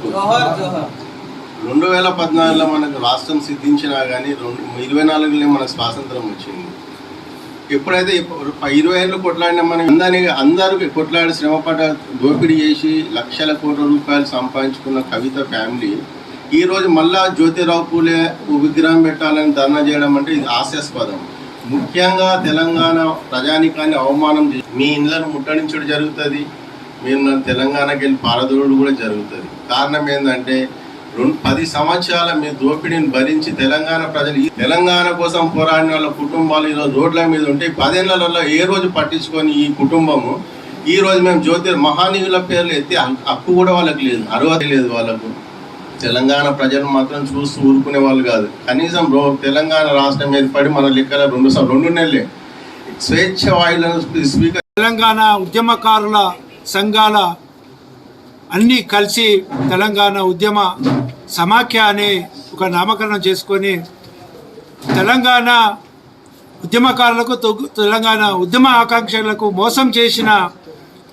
ప్రజలకు 2014లో మనకు రాష్ట్రం సిద్ధించినా కానీ 24లో మనకు స్వాతంత్రం వచ్చింది. ఎప్పుడైతే 20 ఏళ్ళు కొట్లాడినా మనం అందరికి కొట్లాడి శ్రమపడ దోపిడీ చేసి లక్షల కోట్ల రూపాయలు సంపాదించుకున్న కవిత ఫ్యామిలీ ఈరోజు మళ్ళా జ్యోతిరావు పూలే విగ్రహం పెట్టాలని ధర్నా చేయడం అంటే ఇది హాస్యాస్పదం. ముఖ్యంగా తెలంగాణ ప్రజానికాన్ని అవమానం చేసి మీ ఇళ్లను ముట్టడించడం జరుగుతుంది. మీరు తెలంగాణకి వెళ్ళి పారదోడు కూడా జరుగుతుంది. కారణం ఏంటంటే 10 సంవత్సరాల మీ దోపిడీని భరించి తెలంగాణ ప్రజలు తెలంగాణ కోసం పోరాడిన వాళ్ళ కుటుంబాలు ఈరోజు రోడ్ల మీద ఉంటే 10 ఏళ్లలో ఏ రోజు పట్టించుకొని ఈ కుటుంబము ఈరోజు మేము మహానీయుల పేర్లు ఎత్తి హక్కు కూడా వాళ్ళకి లేదు, అర్హత లేదు వాళ్ళకు. తెలంగాణ ప్రజలు మాత్రం చూస్తూ ఊరుకునే వాళ్ళు కాదు. కనీసం తెలంగాణ రాష్ట్రం ఏర్పడి మన లెక్కల 2 నెలలే స్వేచ్ఛ వాయువులను స్వీకరి తెలంగాణ ఉద్యమకారుల సంఘాల అన్నీ కలిసి తెలంగాణ ఉద్యమ సమాఖ్య అనే ఒక నామకరణం చేసుకొని తెలంగాణ ఉద్యమకారులకు తెలంగాణ ఉద్యమ ఆకాంక్షలకు మోసం చేసిన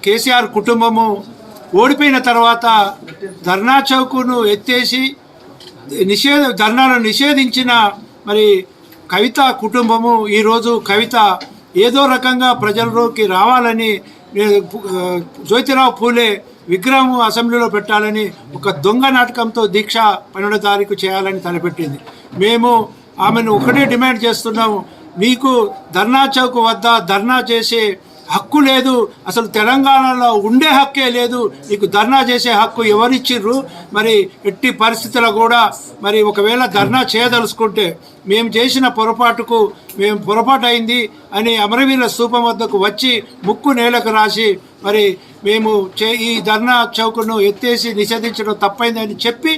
కేసీఆర్ కుటుంబము ఓడిపోయిన తర్వాత ధర్నా చౌక్ను ఎత్తేసి ధర్నాలను నిషేధించిన మరి కవిత కుటుంబము ఈరోజు కవిత ఏదో రకంగా ప్రజల్లోకి రావాలని జ్యోతిరావు పూలే విగ్రహం అసెంబ్లీలో పెట్టాలని ఒక దొంగ నాటకంతో దీక్ష 12వ తారీఖు చేయాలని తలపెట్టింది. మేము ఆమెను ఒకటే డిమాండ్ చేస్తున్నాము, మీకు ధర్నా చౌక్ వద్ద ధర్నా చేసే హక్కు లేదు, అసలు తెలంగాణలో ఉండే హక్కే లేదు, నీకు ధర్నా చేసే హక్కు ఎవరిచ్చిర్రు? మరి ఎట్టి పరిస్థితుల్లో కూడా మరి ఒకవేళ ధర్నా చేయదలుచుకుంటే మేము చేసిన పొరపాటుకు పొరపాటు అయింది అని అమరవీరుల స్తూపం వద్దకు వచ్చి ముక్కు నేలకు రాసి మరి మేము ఈ ధర్నా చౌకను ఎత్తేసి నిషేధించడం తప్పైందని చెప్పి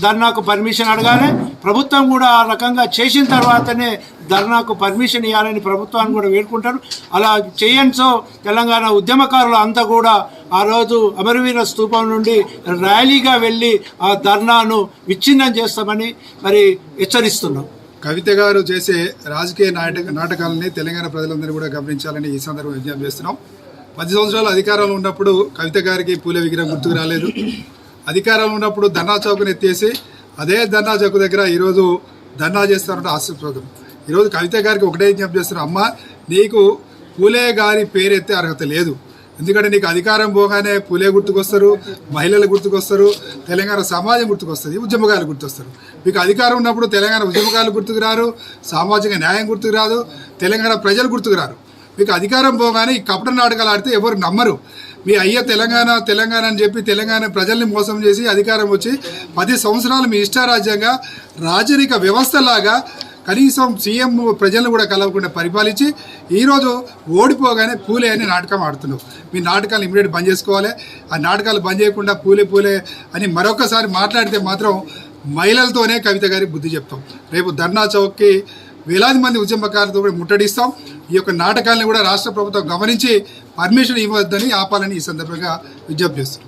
ధర్నాకు పర్మిషన్ అడగాలి. ప్రభుత్వం కూడా ఆ రకంగా చేసిన తర్వాతనే ధర్నాకు పర్మిషన్ ఇవ్వాలని ప్రభుత్వాన్ని కూడా వేడుకుంటారు. అలా చేయంతో తెలంగాణ ఉద్యమకారులు అంతా కూడా ఆ రోజు అమరవీరుల స్తూపం నుండి ర్యాలీగా వెళ్ళి ఆ ధర్నాను విచ్ఛిన్నం చేస్తామని మరి హెచ్చరిస్తున్నాం. కవిత గారు చేసే రాజకీయ నాటకాలని తెలంగాణ ప్రజలందరూ కూడా గమనించాలని ఈ సందర్భంగా విజ్ఞప్తి చేస్తున్నాం. 10 సంవత్సరాలు అధికారంలో ఉన్నప్పుడు కవిత గారికి పూలే విగ్రహం గుర్తుకు రాలేదు. అధికారంలో ఉన్నప్పుడు ధర్నా చౌక్ని ఎత్తేసి అదే ధర్నా చౌక్ దగ్గర ఈరోజు ధర్నా చేస్తారంటే ఆశ్చర్యపోతాం. ఈరోజు కవిత గారికి ఒకటే విజ్ఞప్తి చేస్తున్నారు, అమ్మ నీకు పూలే గారి పేరు ఎత్తే అర్హత లేదు. ఎందుకంటే నీకు అధికారం పోగానే పూలే గుర్తుకొస్తారు, మహిళలు గుర్తుకొస్తారు, తెలంగాణ సమాజం గుర్తుకొస్తుంది, ఉద్యమకారులు గుర్తొస్తారు. మీకు అధికారం ఉన్నప్పుడు తెలంగాణ ఉద్యమకారులు గుర్తుకు రారు, సామాజిక న్యాయం గుర్తుకు రాదు, తెలంగాణ ప్రజలు గుర్తుకు రారు. మీకు అధికారం పోగానే ఈ కపట నాటకాలు ఆడితే ఎవరు నమ్మరు. మీ అయ్య తెలంగాణ అని చెప్పి తెలంగాణ ప్రజల్ని మోసం చేసి అధికారం వచ్చి 10 సంవత్సరాలు మీ ఇష్టారాజ్యంగా రాజరిక వ్యవస్థలాగా కనీసం సీఎం ప్రజలను కూడా కలవకుండా పరిపాలించి ఈరోజు ఓడిపోగానే పూలే అని నాటకం ఆడుతున్నావు. మీ నాటకాలు ఇమీడియట్ బంద్ చేసుకోవాలి. ఆ నాటకాలు బంద్ చేయకుండా పూలే అని మరొకసారి మాట్లాడితే మాత్రం మహిళలతోనే కవిత గారికి బుద్ధి చెప్తాం. రేపు ధర్నా చౌక్కి వేలాది మంది ఉద్యమకారులతో కూడా ముట్టడిస్తాం. ఈ యొక్క నాటకాలను కూడా రాష్ట్ర ప్రభుత్వం గమనించి పర్మిషన్ ఇవ్వద్దని ఆపాలని ఈ సందర్భంగా విజ్ఞప్తి చేస్తాం.